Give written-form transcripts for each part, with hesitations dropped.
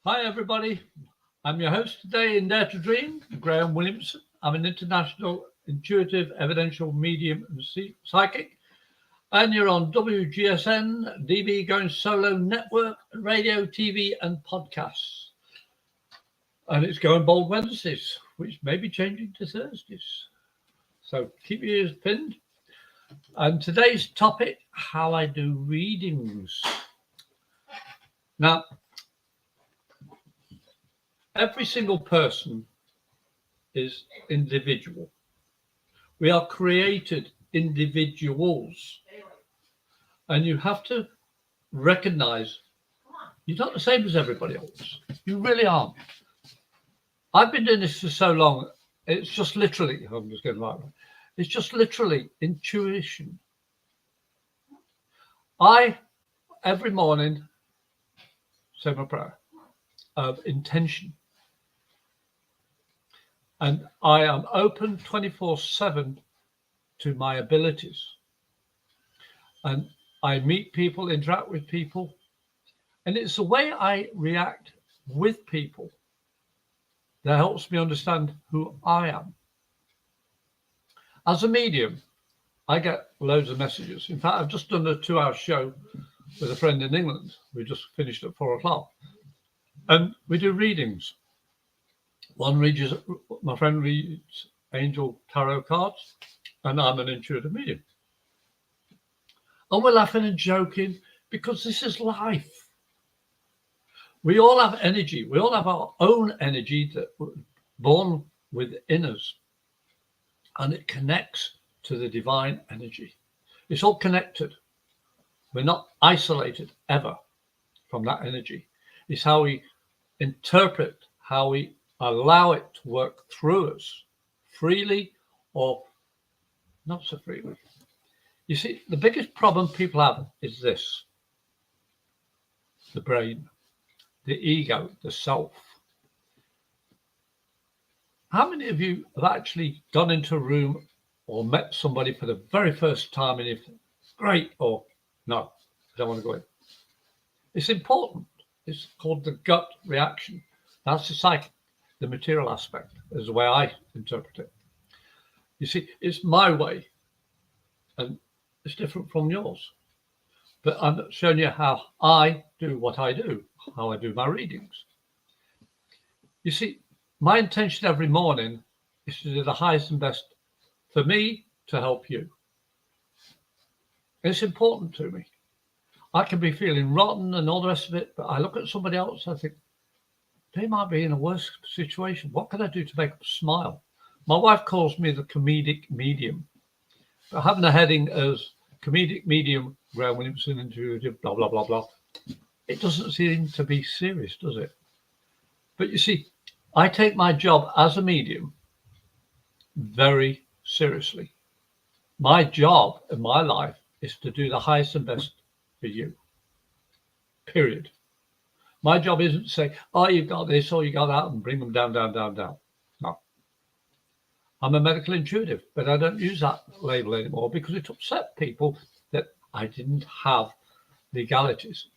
Hi everybody, I'm your host today in Dare to Dream, Graham Williamson. I'm an international intuitive evidential medium and psychic, and you're on WGSN-DB Going Solo Network, radio, TV and podcasts. And it's Going Bold Wednesdays, which may be changing to Thursdays. So keep your ears pinned. And today's topic, how I do readings. Now, every single person is individual. We are created individuals. And you have to recognize you're not the same as everybody else. You really aren't. I've been doing this for so long, it's just literally, I'm just getting right. It's just literally intuition. I, every morning, say my prayer of intention. And I am open 24/7 to my abilities. And I meet people, interact with people. And it's the way I react with people that helps me understand who I am. As a medium, I get loads of messages. In fact, I've just done a 2-hour show with a friend in England. We just finished at 4 o'clock. And we do readings. My friend reads angel tarot cards, and I'm an intuitive medium. And we're laughing and joking because this is life. We all have energy. We all have our own energy that was born within us, and it connects to the divine energy. It's all connected. We're not isolated ever from that energy. It's how we interpret, how we allow it to work through us freely or not so freely. You see, the biggest problem people have is this: the brain, the ego, the self. How many of you have actually gone into a room or met somebody for the very first time and you think, great, or no, I don't want to go in? It's important. It's called the gut reaction. That's the psychic, the material aspect, is the way I interpret it. You see, it's my way, and it's different from yours. But I'm showing you how I do what I do, how I do my readings. You see, my intention every morning is to do the highest and best for me to help you. It's important to me. I can be feeling rotten and all the rest of it, but I look at somebody else, I think, they might be in a worse situation. What can I do to make them smile? My wife calls me the comedic medium. But having a heading as comedic medium, Graham Williamson, intuitive, blah, blah, blah, blah, it doesn't seem to be serious, does it? But you see, I take my job as a medium very seriously. My job in my life is to do the highest and best for you, period. My job isn't to say, oh, you've got this or you got that, and bring them down, down, down, down. No. I'm a medical intuitive, but I don't use that label anymore because it upset people that I didn't have legalities.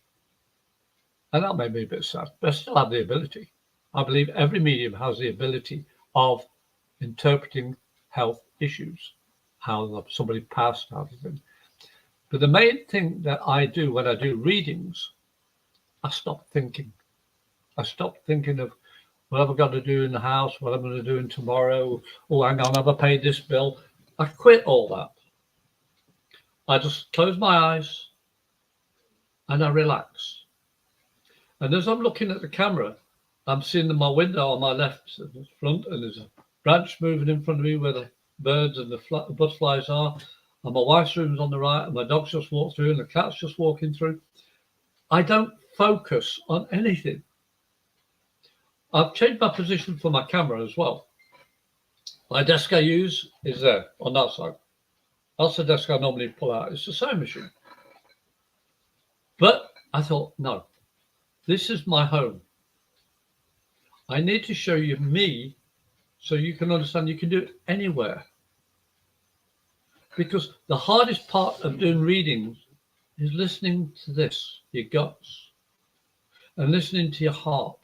And that made me a bit sad, but I still have the ability. I believe every medium has the ability of interpreting health issues, how somebody passed, how things. But the main thing that I do when I do readings, I stop thinking. I stop thinking of what have I got to do in the house, what I'm going to do in tomorrow. Oh, hang on, have I paid this bill? I quit all that. I just close my eyes and I relax. And as I'm looking at the camera, I'm seeing my window on my left front, and there's a branch moving in front of me where the birds and the butterflies are. And my wife's room's on the right, and my dog's just walked through, and the cat's just walking through. I don't focus on anything. I've changed my position for my camera as well. My desk I use is there on that side. That's the desk I normally pull out. It's the sewing machine. But I thought, no, this is my home. I need to show you me so you can understand you can do it anywhere. Because the hardest part of doing readings is listening to this, your guts, and listening to your heart.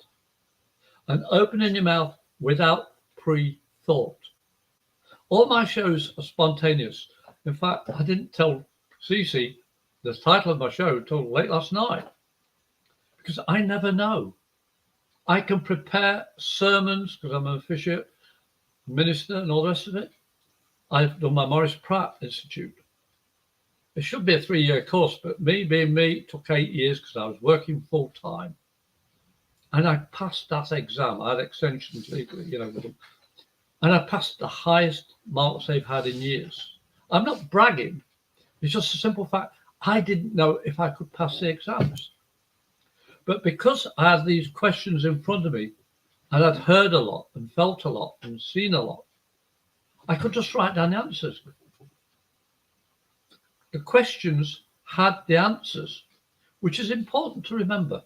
and opening your mouth without pre-thought. All my shows are spontaneous. In fact, I didn't tell Cece the title of my show till late last night because I never know. I can prepare sermons because I'm an officiate minister and all the rest of it. I've done my Maurice Pratt Institute. It should be a 3-year course, but me being me, it took 8 years because I was working full time. And I passed that exam. I had extensions legally, with them. And I passed the highest marks they've had in years. I'm not bragging. It's just a simple fact. I didn't know if I could pass the exams. But because I had these questions in front of me, and I'd heard a lot and felt a lot and seen a lot, I could just write down the answers. The questions had the answers, which is important to remember.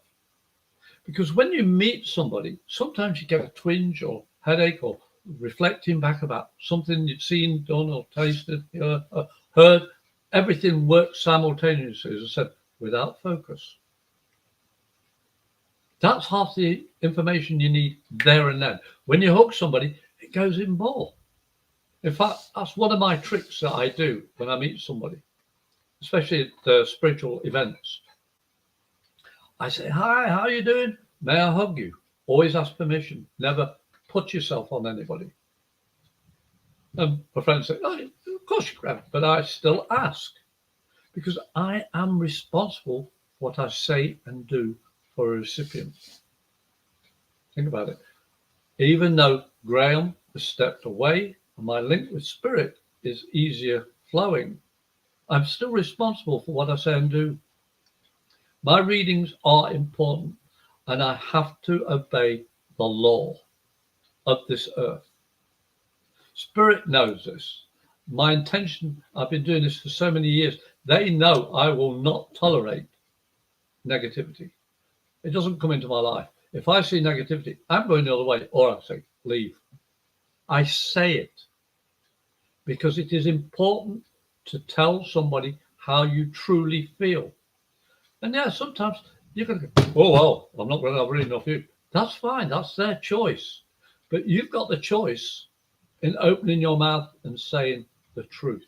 Because when you meet somebody, sometimes you get a twinge or headache or reflecting back about something you've seen, done, or tasted, heard. Everything works simultaneously, as I said, without focus. That's half the information you need there and then. When you hook somebody, it goes in more. In fact, that's one of my tricks that I do when I meet somebody, especially at spiritual events. I say, hi, how are you doing? May I hug you? Always ask permission. Never put yourself on anybody. And my friends say, oh, of course you can, but I still ask because I am responsible for what I say and do for a recipient. Think about it. Even though Graham has stepped away and my link with spirit is easier flowing, I'm still responsible for what I say and do. My readings are important and I have to obey the law of this earth. Spirit knows this. My intention, I've been doing this for so many years, they know I will not tolerate negativity. It doesn't come into my life. If I see negativity, I'm going the other way, or I say, leave. I say it because it is important to tell somebody how you truly feel. And yeah, sometimes you're going to go, oh, well, I'm not going to have read enough you. That's fine. That's their choice. But you've got the choice in opening your mouth and saying the truth.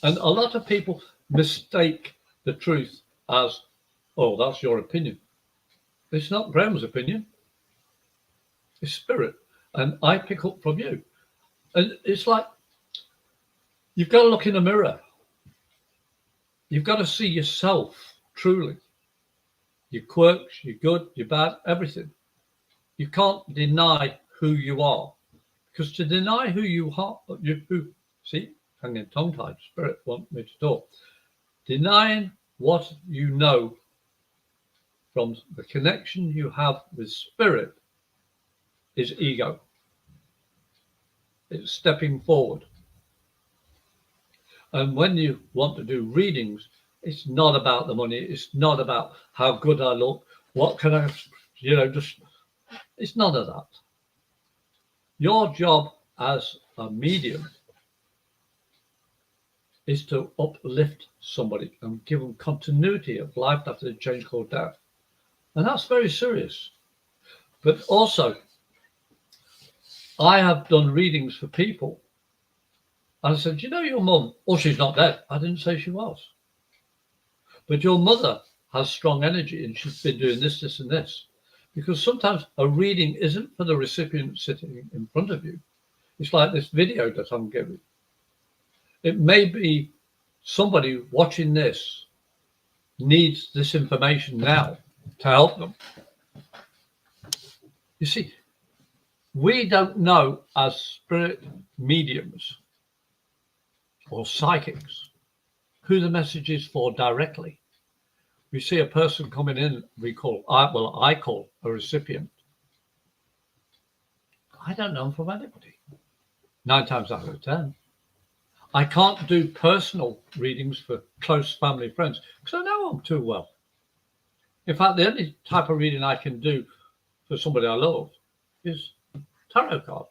And a lot of people mistake the truth as, oh, that's your opinion. It's not Graham's opinion. It's spirit. And I pick up from you. And it's like, you've got to look in a mirror. You've got to see yourself truly. Your quirks, your good, your bad, everything. You can't deny who you are. Because to deny who you are, hanging tongue-tied, spirit want me to talk. Denying what you know from the connection you have with spirit is ego. It's stepping forward. And when you want to do readings, it's not about the money. It's not about how good I look. What can I, it's none of that. Your job as a medium is to uplift somebody and give them continuity of life after the change called death. And that's very serious. But also, I have done readings for people. And I said, you know your mum? Oh, she's not dead. I didn't say she was. But your mother has strong energy and she's been doing this, this, and this. Because sometimes a reading isn't for the recipient sitting in front of you. It's like this video that I'm giving. It may be somebody watching this needs this information now to help them. You see, we don't know as spirit mediums or psychics who the message is for directly. We see a person coming in, I call a recipient. I don't know them from anybody. 9 times out of 10. I can't do personal readings for close family friends because I know them too well. In fact, the only type of reading I can do for somebody I love is tarot cards.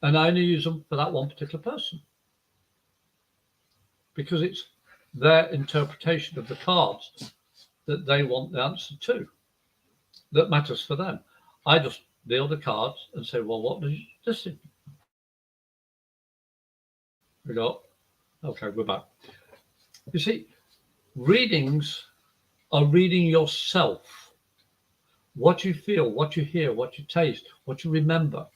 And I only use them for that one particular person. Because it's their interpretation of the cards that they want the answer to. that matters for them. I just deal the cards and say, well, what does this mean? We go, okay, we're back. You see, readings are reading yourself. What you feel, what you hear, what you taste, what you remember.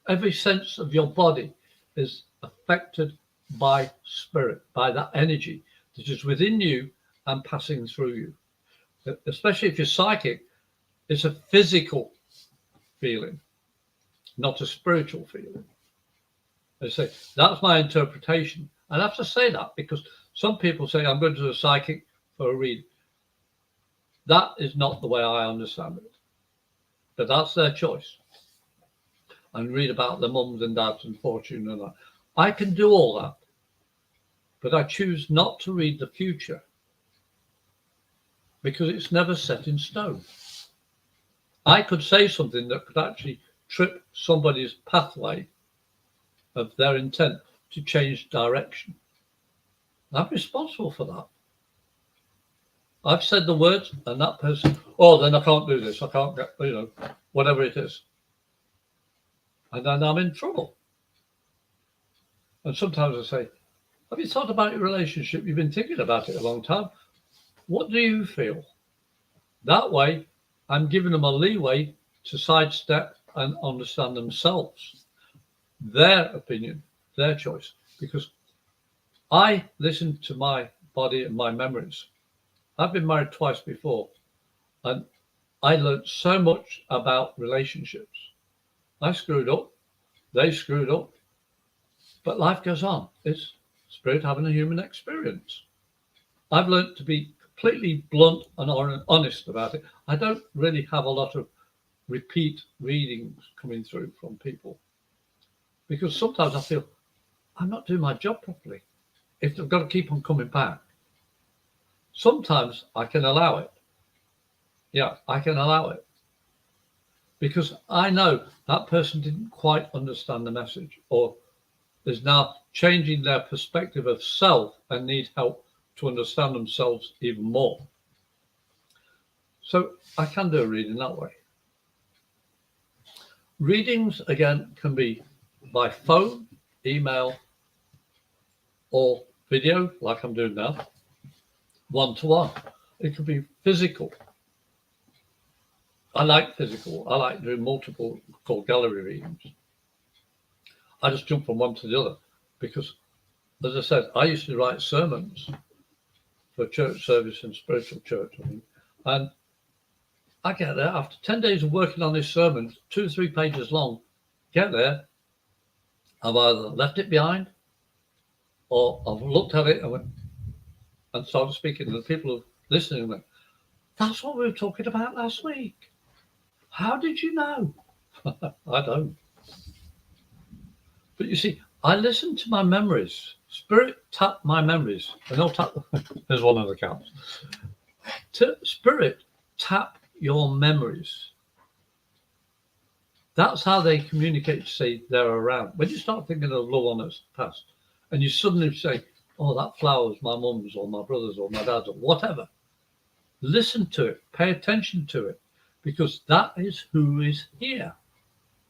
Every sense of your body is affected by spirit, by that energy that is within you and passing through you. Especially if you're psychic, it's a physical feeling, not a spiritual feeling. They say, that's my interpretation. And I have to say that because some people say, I'm going to the psychic for a reading. That is not the way I understand it. But that's their choice. And read about their mums and dads and fortune and that. I can do all that. But I choose not to read the future because it's never set in stone. I could say something that could actually trip somebody's pathway of their intent to change direction. I'm responsible for that. I've said the words and that person, oh, then I can't do this. I can't get, whatever it is. And then I'm in trouble. And sometimes I say, have you thought about your relationship? You've been thinking about it a long time. What do you feel? That way, I'm giving them a leeway to sidestep and understand themselves, their opinion, their choice. Because I listen to my body and my memories. I've been married twice before, and I learned so much about relationships. I screwed up, they screwed up, but life goes on. It's spirit having a human experience. I've learned to be completely blunt and honest about it. I don't really have a lot of repeat readings coming through from people because sometimes I feel I'm not doing my job properly if they've got to keep on coming back. Sometimes I can allow it. Yeah, I can allow it because I know that person didn't quite understand the message or is now changing their perspective of self and need help to understand themselves even more. So I can do a reading that way. Readings, again, can be by phone, email, or video, like I'm doing now, one-to-one. It could be physical. I like physical. I like doing multiple, called gallery readings. I just jump from one to the other because, as I said, I used to write sermons for church service and spiritual church, and I get there after 10 days of working on this sermon, 2 or 3 pages long, get there, I've either left it behind or I've looked at it and went and started speaking, and the people listening went, that's what we were talking about last week. How did you know? I don't. But you see, I listen to my memories. Spirit tap my memories. And they'll tap, there's one of the counts. Spirit tap your memories. That's how they communicate to say they're around. When you start thinking of a loved one that's passed, and you suddenly say, oh, that flower's my mum's or my brother's or my dad's or whatever. Listen to it. Pay attention to it. Because that is who is here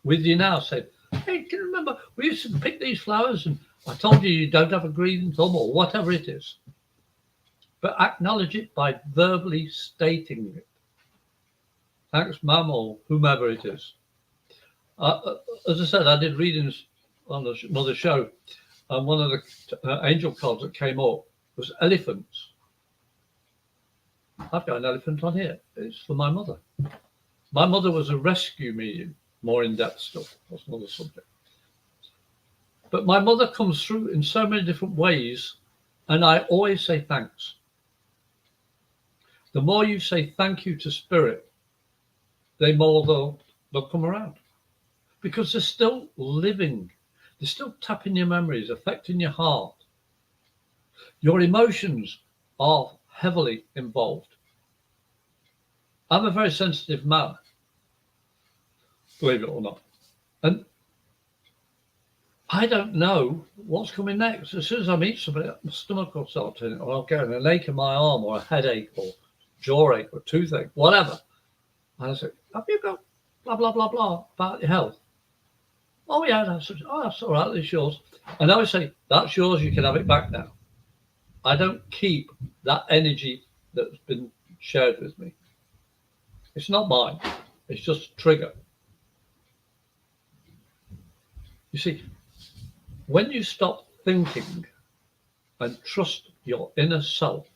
with you now. Say, hey, can you remember we used to pick these flowers and I told you you don't have a green thumb or whatever it is. But acknowledge it by verbally stating it. Thanks, Mum, or whomever it is. As I said, I did readings on another show, and one of the angel cards that came up was elephants. I've got an elephant on here. It's for my mother. My mother was a rescue medium, more in-depth stuff. That's another subject. But my mother comes through in so many different ways, and I always say thanks. The more you say thank you to spirit, the more they'll come around. Because they're still living. They're still tapping your memories, affecting your heart. Your emotions are heavily involved. I'm a very sensitive man, believe it or not. And I don't know what's coming next. As soon as I meet somebody, my stomach will start turning, or I'll get an ache in my arm, or a headache, or jaw ache, or toothache, whatever. And I said, have you got blah, blah, blah, blah about your health? Oh, yeah. And I said, oh, that's all right. It's yours. And I would say, that's yours. You can have it back now. I don't keep that energy that's been shared with me. It's not mine. It's just a trigger. You see, when you stop thinking and trust your inner self,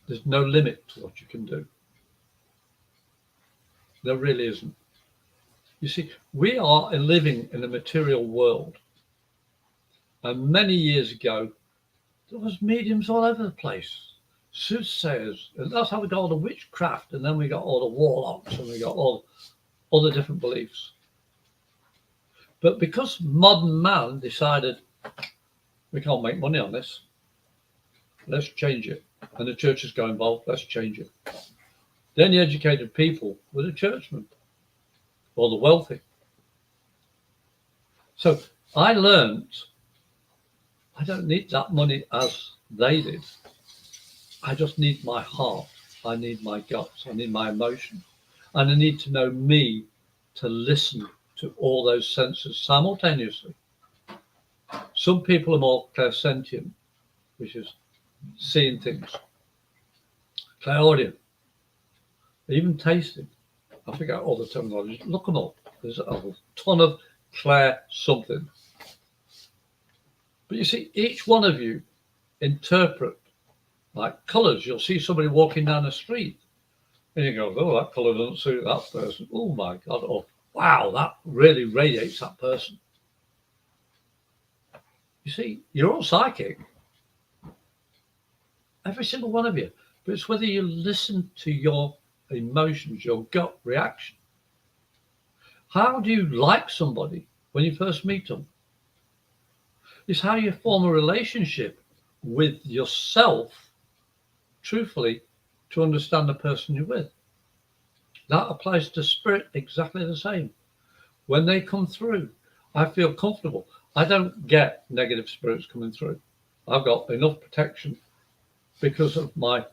there's no limit to what you can do. There really isn't. You see, we are living in a material world. And many years ago, there was mediums all over the place, soothsayers, and that's how we got all the witchcraft, and then we got all the warlocks, and we got all the different beliefs. But because modern man decided we can't make money on this, let's change it. And the churches got involved, let's change it. Then the educated people were the churchmen or the wealthy. So I learned I don't need that money as they did. I just need my heart. I need my guts. I need my emotion. And I need to know me to listen to all those senses simultaneously. Some people are more clairsentient, which is seeing things. Clairaudient, even tasting. I forget all the terminology. Look them up. There's a ton of clair something. But you see, each one of you interpret like colours. You'll see somebody walking down the street and you go, oh, that colour doesn't suit that person. Oh my God. Oh, wow, that really radiates that person. You see, you're all psychic. Every single one of you. But it's whether you listen to your emotions, your gut reaction. How do you like somebody when you first meet them? It's how you form a relationship with yourself, truthfully, to understand the person you're with. That applies to spirit exactly the same. When they come through, I feel comfortable. I don't get negative spirits coming through. I've got enough protection because of my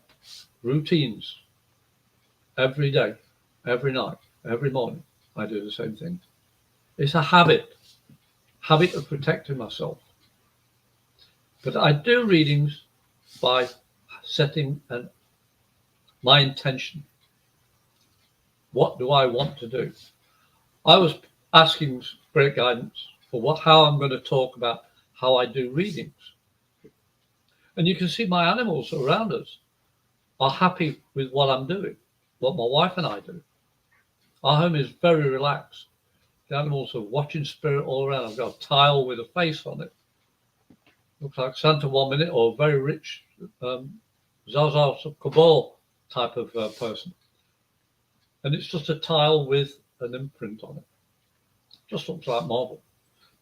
routines. Every day, every night, every morning, I do the same thing. It's a habit of protecting myself. But I do readings by setting my intention. What do I want to do? I was asking spirit guidance for how I'm going to talk about how I do readings. And you can see my animals around us are happy with what I'm doing, what my wife and I do. Our home is very relaxed. The animals are watching spirit all around. I've got a tile with a face on it. Looks like Santa 1 minute, or a very rich Zaza Cabal type of person. And it's just a tile with an imprint on it. Just looks like marble.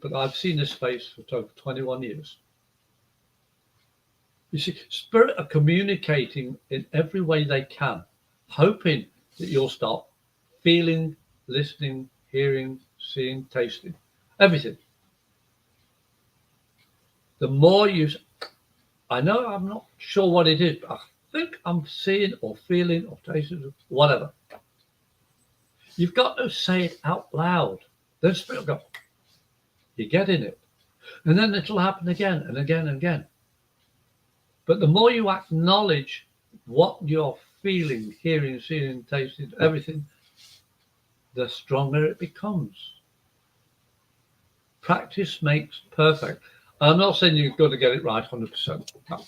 But I've seen this face for over 21 years. You see, spirit are communicating in every way they can, hoping that you'll start feeling, listening, hearing, seeing, tasting, everything. The more you, I know I'm not sure what it is, but I think I'm seeing or feeling or tasting, whatever. You've got to say it out loud. Then spirit will go, you get in it. And then it'll happen again and again and again. But the more you acknowledge what you're feeling, hearing, seeing, tasting, everything, the stronger it becomes. Practice makes perfect. I'm not saying you've got to get it right 100%. No.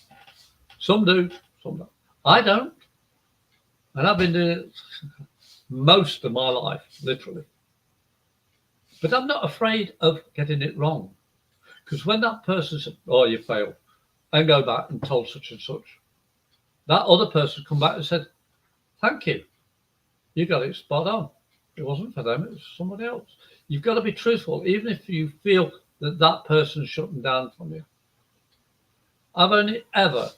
Some do, some don't. I don't. And I've been doing it most of my life, literally. But I'm not afraid of getting it wrong. Because when that person said, oh, you failed, and go back and told such and such, that other person come back and said, thank you. You got it spot on. It wasn't for them, it was somebody else. You've got to be truthful, even if you feel that that person's shutting down from you. I've only ever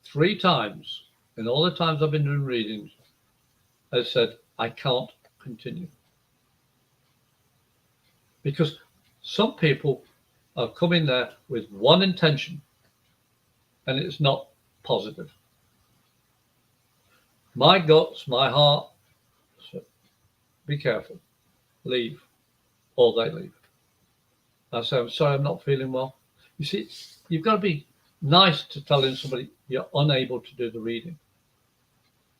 3 times, in all the times I've been doing readings, I said, I can't continue. Because some people are coming there with one intention, and it's not positive. My guts, my heart, so be careful. Leave. Or they leave. I say, I'm sorry, I'm not feeling well. You see, you've got to be nice to telling somebody you're unable to do the reading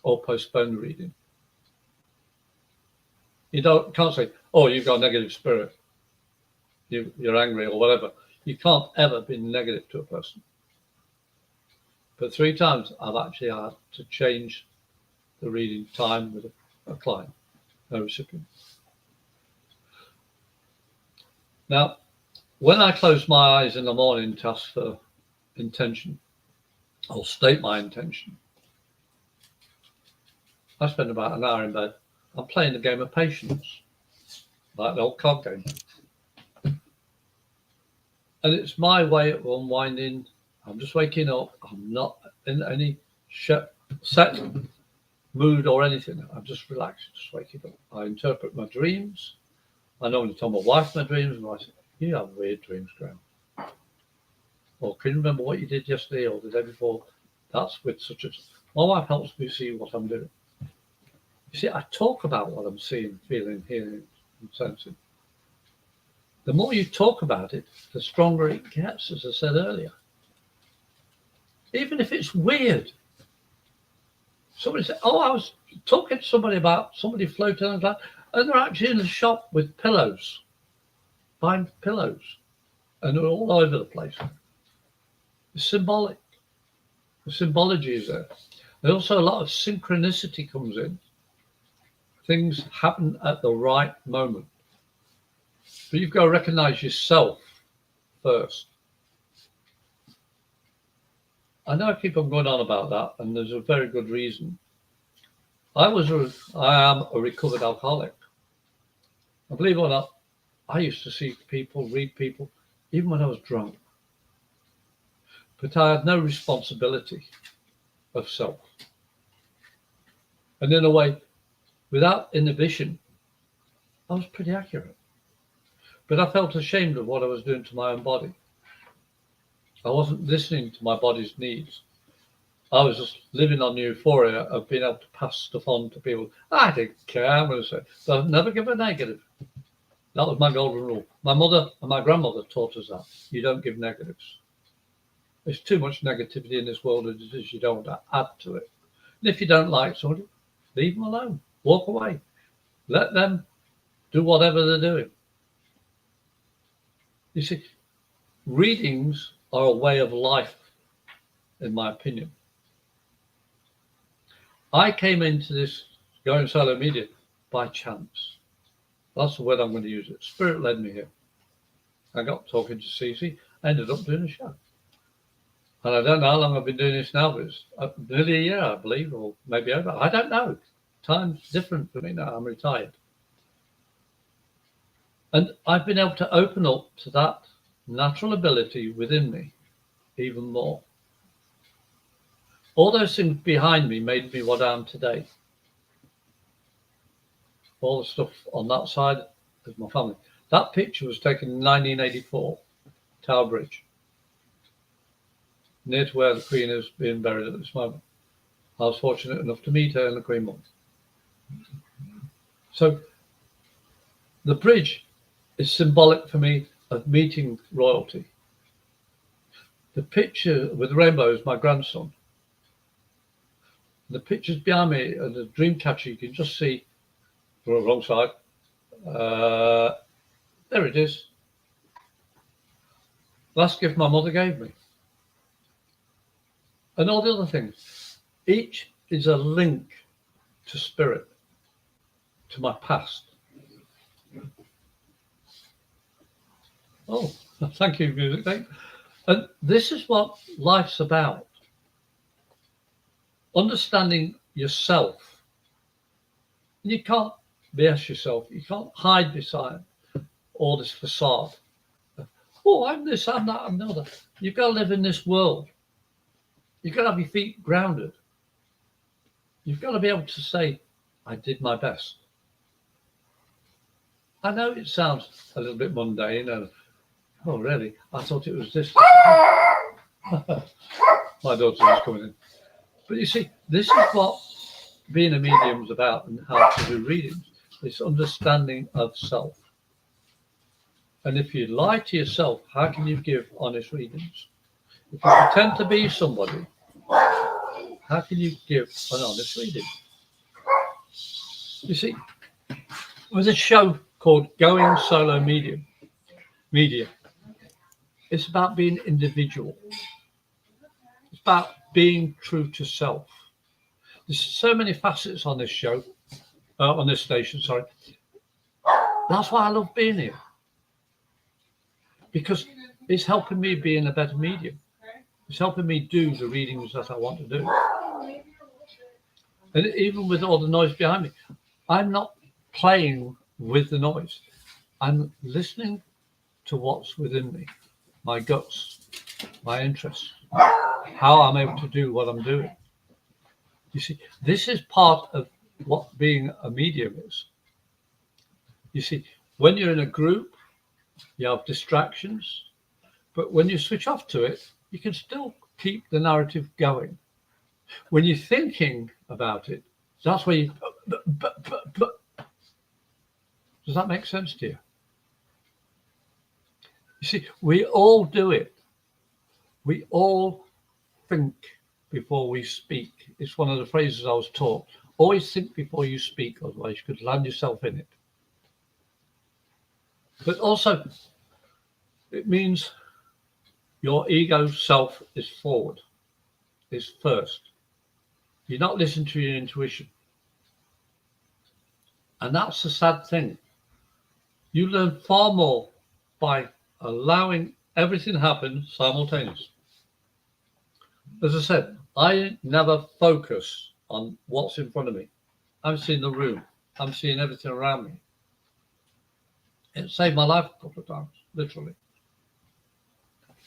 or postpone the reading. You can't say, oh, you've got a negative spirit. You're angry or whatever. You can't ever be negative to a person. But 3 times I've actually had to change the reading time with a client, a recipient. Now, when I close my eyes in the morning to ask for intention, or state my intention, I spend about an hour in bed. I'm playing the game of patience, like the old card game. And it's my way of unwinding. I'm just waking up. I'm not in any set mood or anything. I'm just relaxed, just waking up. I interpret my dreams. I normally tell my wife my dreams, and I say, you have weird dreams, Graham. Or can you remember what you did yesterday or the day before? That's with such a... My wife helps me see what I'm doing. You see, I talk about what I'm seeing, feeling, hearing, and sensing. The more you talk about it, the stronger it gets, as I said earlier. Even if it's weird. Somebody said, oh, I was talking to somebody about somebody floating on the cloud, and they're actually in the shop with pillows, buying pillows, and they're all over the place. It's symbolic. The symbology is there. There's also a lot of synchronicity comes in. Things happen at the right moment. But you've got to recognize yourself first. I know I keep on going on about that, and there's a very good reason. I am a recovered alcoholic. And believe it or not, I used to see people, read people, even when I was drunk. But I had no responsibility of self. And in a way, without inhibition, I was pretty accurate. But I felt ashamed of what I was doing to my own body. I wasn't listening to my body's needs. I was just living on the euphoria of being able to pass stuff on to people. I didn't care, I'm going to say. So I've never given a negative. That was my golden rule. My mother and my grandmother taught us that. You don't give negatives. There's too much negativity in this world as it is. You don't want to add to it. And if you don't like somebody, leave them alone. Walk away. Let them do whatever they're doing. You see, readings are a way of life, in my opinion. I came into this going solo media by chance. That's the word I'm going to use it. Spirit led me here. I got talking to Cece, ended up doing a show. And I don't know how long I've been doing this now, but it's nearly a year, I believe, or maybe over. I don't know. Time's different for me now. I'm retired. And I've been able to open up to that natural ability within me even more. All those things behind me made me what I am today. All the stuff on that side is my family. That picture was taken in 1984, Tower Bridge, near to where the Queen is being buried at this moment. I was fortunate enough to meet her in the Queen Mum. So the bridge is symbolic for me of meeting royalty. The picture with the rainbow is my grandson. The pictures behind me and the dream catcher, you can just see, wrong side. There it is. Last gift my mother gave me. And all the other things. Each is a link to spirit, to my past. Oh, thank you, music. Thank you. And this is what life's about. Understanding yourself. You can't BS yourself. You can't hide behind all this facade. Oh, I'm this, I'm that, I'm the other. You've got to live in this world. You've got to have your feet grounded. You've got to be able to say, I did my best. I know it sounds a little bit mundane. And, oh, really? I thought it was this. My daughter is coming in. But you see, this is what being a medium is about and how to do readings. It's understanding of self. And if you lie to yourself, how can you give honest readings? If you pretend to be somebody, how can you give an honest reading? You see, there's a show called Going Solo Media. It's about being individual. It's about being true to self. There's so many facets on this show, on this station, sorry. That's why I love being here. Because it's helping me be in a better medium. It's helping me do the readings that I want to do. And even with all the noise behind me, I'm not playing with the noise. I'm listening to what's within me, my guts, my interests, how I'm able to do what I'm doing. You see, this is part of what being a medium is. You see, when you're in a group, you have distractions, but when you switch off to it, you can still keep the narrative going. When you're thinking about it, that's where you... Does that make sense to you? You see, we all do it. We all think before we speak. It's one of the phrases I was taught. Always think before you speak, otherwise you could land yourself in it. But also, it means your ego self is forward, is first. You're not listening to your intuition. And that's the sad thing. You learn far more by allowing everything to happen simultaneously. As I said, I never focus on what's in front of me. I'm seeing the room. I'm seeing everything around me. It saved my life a couple of times, literally.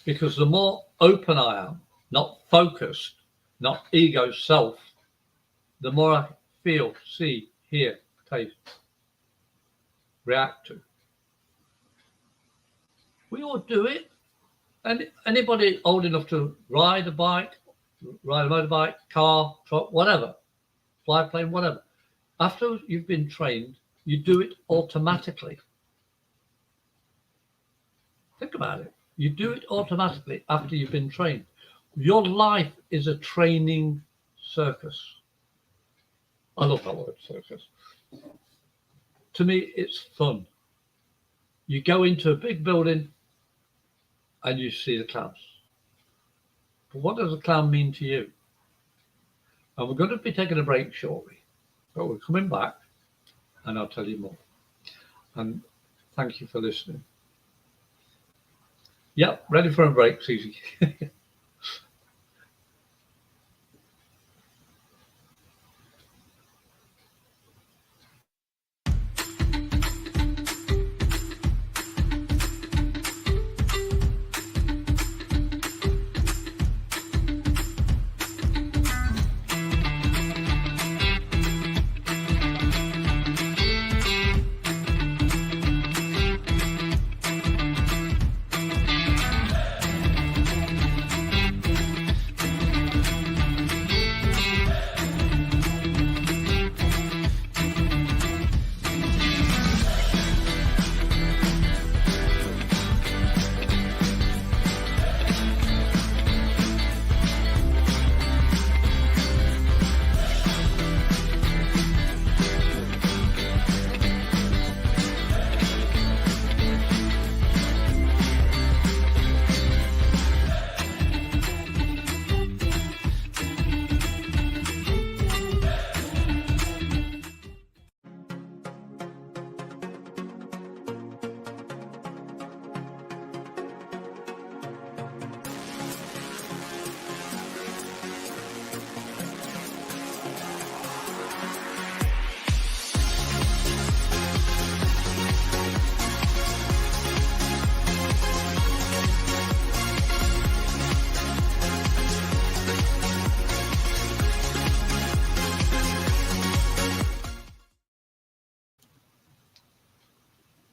Because the more open I am, not focused, not ego self, the more I feel, see, hear, taste, react to. We all do it. And anybody old enough to ride a bike, ride a motorbike, car, truck, whatever, fly a plane, whatever. After you've been trained, you do it automatically. Think about it. You do it automatically after you've been trained. Your life is a training circus. I love that word, circus. To me, it's fun. You go into a big building and you see the clowns. But what does a clown mean to you? And we're going to be taking a break shortly, but we're coming back and I'll tell you more. And thank you for listening. Yep, ready for a break, Susie.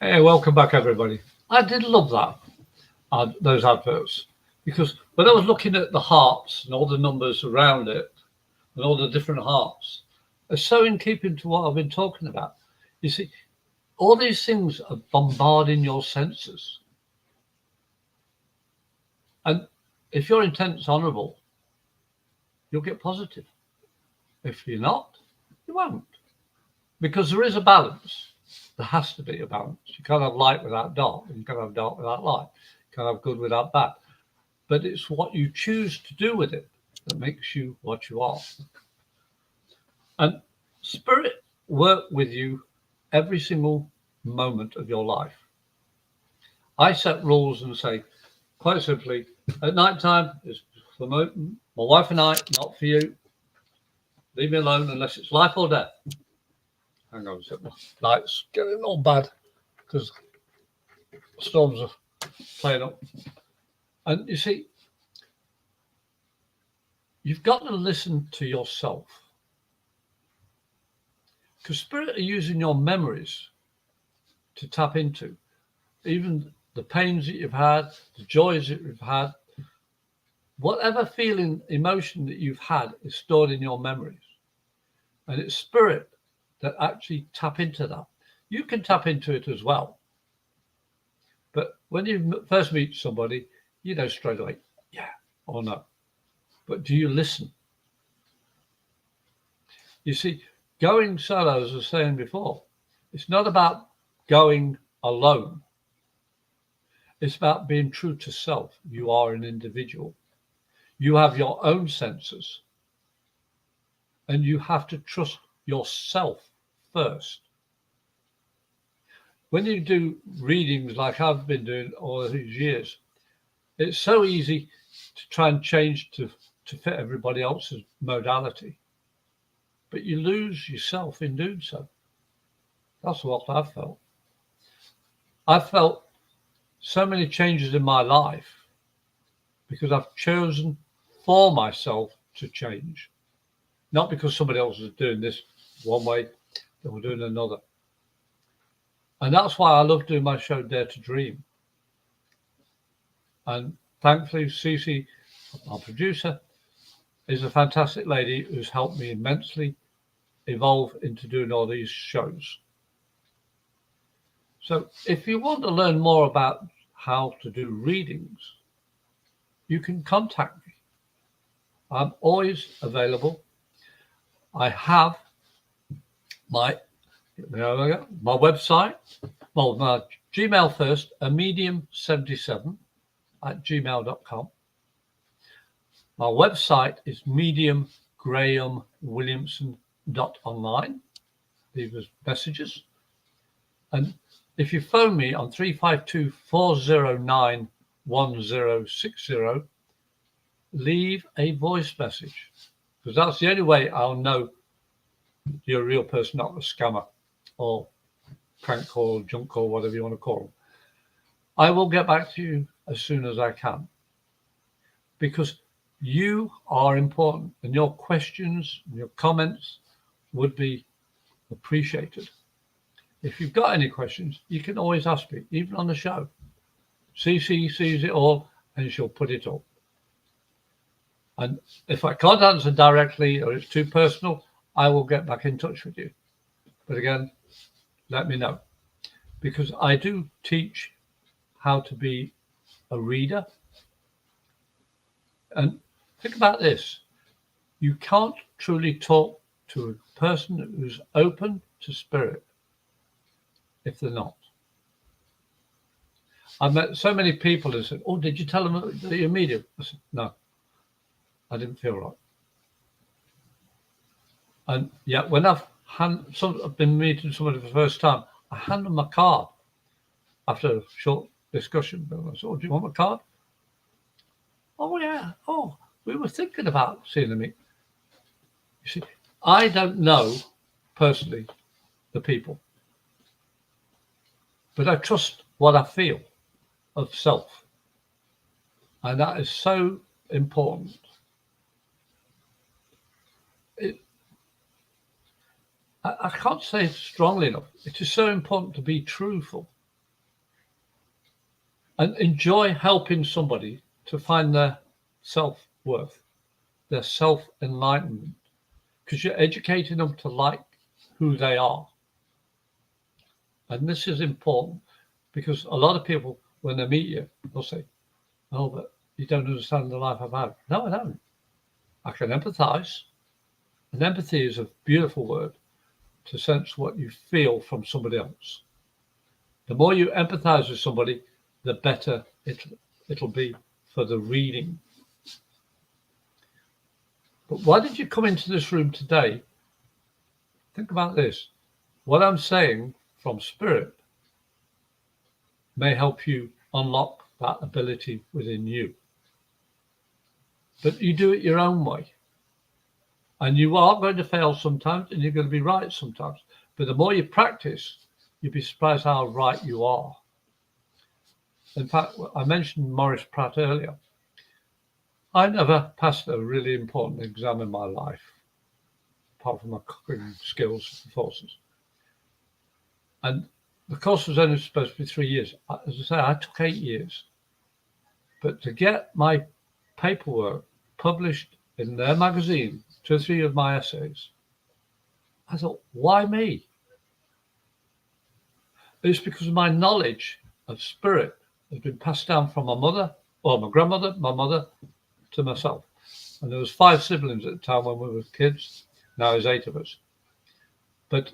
Hey, welcome back, everybody. I did love that, those adverts, because when I was looking at the hearts and all the numbers around it and all the different hearts, are so in keeping to what I've been talking about. You see, all these things are bombarding your senses. And if your intent's honourable, you'll get positive. If you're not, you won't. Because there is a balance. There has to be a balance. You can't have light without dark, and you can't have dark without light. You can't have good without bad. But it's what you choose to do with it that makes you what you are. And spirit work with you every single moment of your life. I set rules and say, quite simply, at night time, it's for my wife and I, not for you. Leave me alone unless it's life or death. Hang on a second. Light's getting all bad because storms are playing up. And you see, you've got to listen to yourself. Because spirit are using your memories to tap into. Even the pains that you've had, the joys that you've had, whatever feeling, emotion that you've had is stored in your memories. And it's spirit that actually tap into that. You can tap into it as well. But when you first meet somebody, you know straight away, yeah or no. But do you listen? You see, going solo, as I was saying before, it's not about going alone. It's about being true to self. You are an individual. You have your own senses. And you have to trust yourself first. When you do readings like I've been doing all these years, it's so easy to try and change to fit everybody else's modality. But you lose yourself in doing so. That's what I've felt. I've felt so many changes in my life because I've chosen for myself to change. Not because somebody else is doing this one way, they were doing another. And that's why I love doing my show, Dare to Dream. And thankfully, Cece, our producer, is a fantastic lady who's helped me immensely evolve into doing all these shows. So if you want to learn more about how to do readings, you can contact me. I'm always available. I have my website, well, my Gmail first, a medium77@gmail.com. My website is mediumgrahamwilliamson.online. Leave us messages. And if you phone me on 352-409-1060, leave a voice message, because that's the only way I'll know you're a real person, not a scammer or prank call, junk call, whatever you want to call them. I will get back to you as soon as I can, because you are important and your questions and your comments would be appreciated. If you've got any questions, you can always ask me, even on the show. CC sees it all and she'll put it up. And if I can't answer directly or it's too personal, I will get back in touch with you. But again, let me know. Because I do teach how to be a reader. And think about this. You can't truly talk to a person who's open to spirit if they're not. I've met so many people who said, oh, did you tell them that you're medium? I said, no, I didn't feel right. And yet when I've been meeting somebody for the first time, I hand them my card after a short discussion. I said, oh, do you want my card? Oh, yeah. Oh, we were thinking about seeing them. You see, I don't know personally the people, but I trust what I feel of self. And that is so important. I can't say it strongly enough. It is so important to be truthful and enjoy helping somebody to find their self-worth, their self-enlightenment. because you're educating them to like who they are. And this is important because a lot of people, when they meet you, they'll say, "Oh, but you don't understand the life I've had." No, I don't. I can empathize. And empathy is a beautiful word to sense what you feel from somebody else. The more you empathize with somebody, the better it'll be for the reading. But why did you come into this room today? Think about this. What I'm saying from spirit may help you unlock that ability within you. But you do it your own way. And you are going to fail sometimes and you're going to be right sometimes. But the more you practice, you'll be surprised how right you are. In fact, I mentioned Maurice Pratt earlier. I never passed a really important exam in my life, apart from my cooking skills and forces. And the course was only supposed to be 3 years. As I say, I took 8 years. But to get my paperwork published in their magazine, 2 or 3 of my essays, I thought, why me? It's because my knowledge of spirit has been passed down from my mother, or my grandmother, my mother, to myself. And there was 5 siblings at the time when we were kids. Now there's 8 of us. But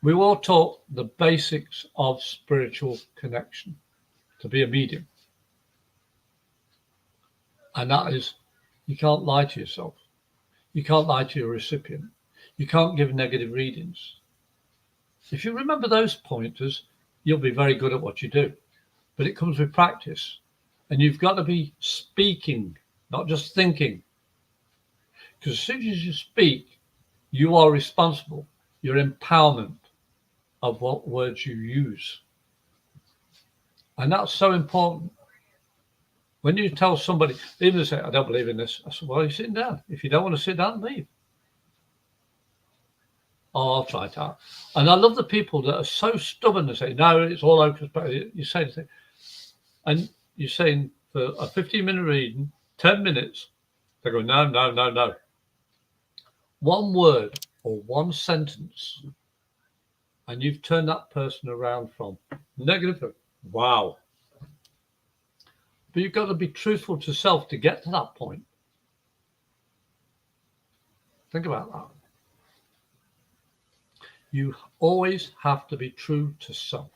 we were all taught the basics of spiritual connection, to be a medium. And that is, you can't lie to yourself. You can't lie to your recipient. You can't give negative readings. If you remember those pointers, you'll be very good at what you do. But it comes with practice. And you've got to be speaking, not just thinking. Because as soon as you speak, you are responsible. Your empowerment of what words you use. And that's so important. When you tell somebody, even they say, "I don't believe in this," I said, "Well, you're sitting down. If you don't want to sit down, leave." "Oh, I'll try it out." And I love the people that are so stubborn and say, "No, it's all okay." You say the thing. And you're saying for a 15-minute reading, 10 minutes, they go, "No, no, no, no." One word or one sentence, and you've turned that person around from negative to wow. But you've got to be truthful to self to get to that point. Think about that. You always have to be true to self.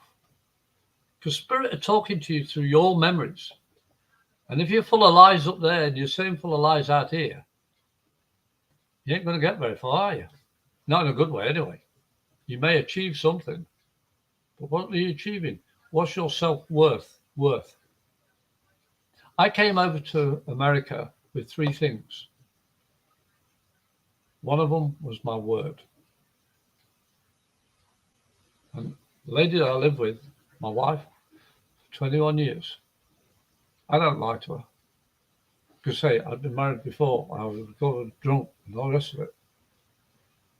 Because spirit are talking to you through your memories. And if you're full of lies up there and you're saying full of lies out here, you ain't going to get very far, are you? Not in a good way, anyway. You may achieve something, but what are you achieving? What's your self-worth worth? I came over to America with 3 things. One of them was my word. And the lady that I live with, my wife, for 21 years, I don't lie to her. Because, say, I'd been married before, I was drunk and all the rest of it.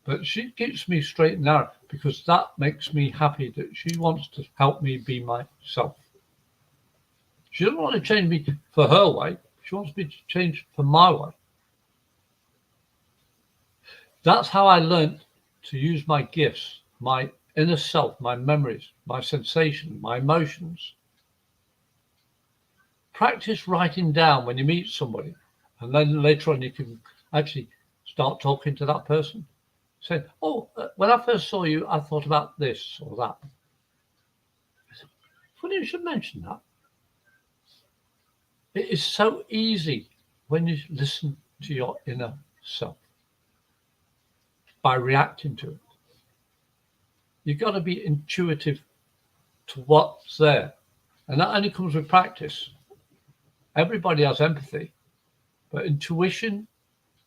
But she keeps me straight and narrow because that makes me happy that she wants to help me be myself. She doesn't want to change me for her way. She wants me to change for my way. That's how I learned to use my gifts, my inner self, my memories, my sensations, my emotions. Practice writing down when you meet somebody, and then later on you can actually start talking to that person. Say, "Oh, when I first saw you, I thought about this or that." Funny you should mention that. It is so easy when you listen to your inner self by reacting to it. You've got to be intuitive to what's there. And that only comes with practice. Everybody has empathy, but intuition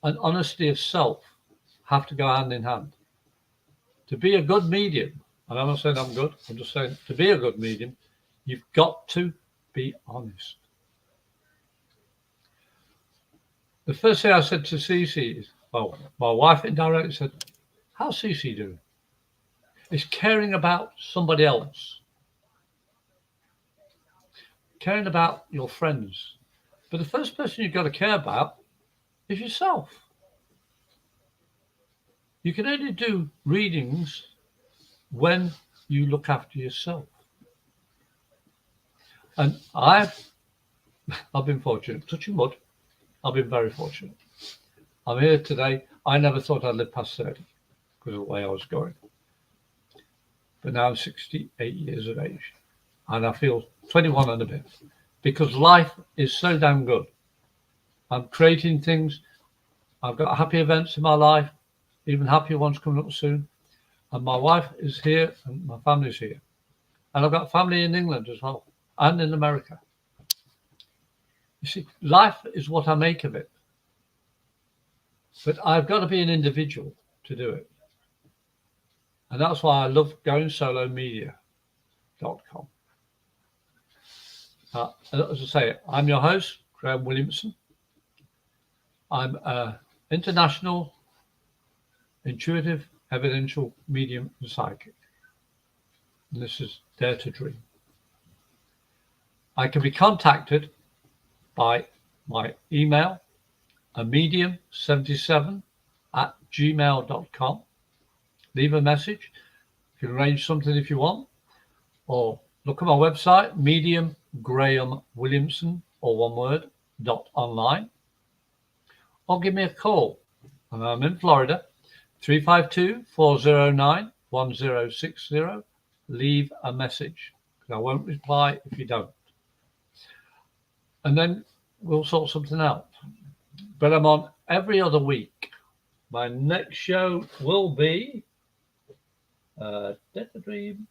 and honesty of self have to go hand in hand. To be a good medium, and I'm not saying I'm good, I'm just saying to be a good medium, you've got to be honest. The first thing I said to Cece is, well, my wife indirectly said, "How's Cece doing?" It's caring about somebody else. Caring about your friends. But the first person you've got to care about is yourself. You can only do readings when you look after yourself. And I've been fortunate. Touching wood, I've been very fortunate. I'm here today. I never thought I'd live past 30 because of the way I was going. But now I'm 68 years of age and I feel 21 and a bit because life is so damn good. I'm creating things. I've got happy events in my life, even happier ones coming up soon. And my wife is here and my family's here. And I've got family in England as well and in America. You see, life is what I make of it. But I've got to be an individual to do it. And that's why I love goingsolomedia.com. As I say, I'm your host, Graham Williamson. I'm an international, intuitive, evidential medium and psychic. And this is Dare to Dream. I can be contacted by my email, amedium77@gmail.com. Leave a message. You can arrange something if you want, or look at my website, medium Graham Williamson, or one word, .online, or give me a call. And I'm in Florida, 352-409-1060. Leave a message. I won't reply if you don't. And then we'll sort something out. But I'm on every other week. My next show will be Dare to Dream.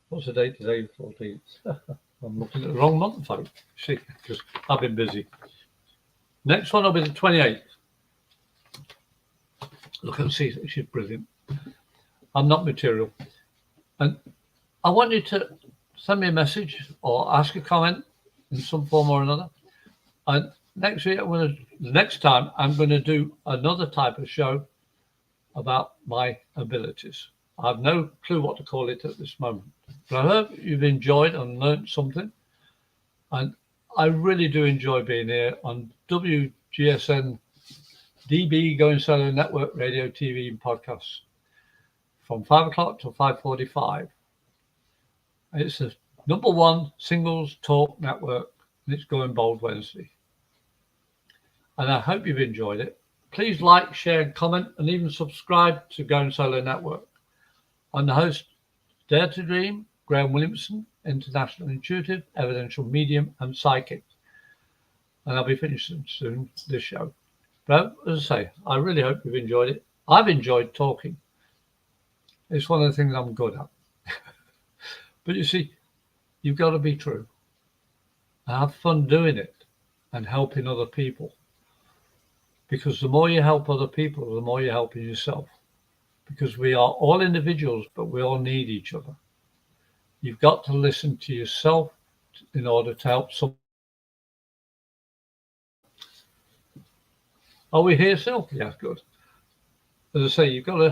What's the date today? 14th. I'm looking at the wrong month, folks. See, because I've been busy. Next one will be the 28th. Look and see, she's brilliant. I'm not material. And I want you to send me a message or ask a comment in some form or another. And next week, next time, I'm going to do another type of show about my abilities. I have no clue what to call it at this moment. But I hope you've enjoyed and learned something. And I really do enjoy being here on WGSN-DB, Going Solo Network, radio, TV, and podcasts from 5 o'clock to 5:45. It's the #1 singles talk network, and it's going bold Wednesday. And I hope you've enjoyed it. Please like, share, and comment, and even subscribe to Going Solo Network. I'm the host, Dare to Dream, Graham Williamson, international intuitive, evidential medium, and psychic. And I'll be finishing soon this show. But as I say, I really hope you've enjoyed it. I've enjoyed talking. It's one of the things I'm good at. But you see, you've got to be true. Have fun doing it and helping other people. Because the more you help other people, the more you're helping yourself. Because we are all individuals, but we all need each other. You've got to listen to yourself in order to help someone. Are we here still? Yeah, good. As I say, you've got to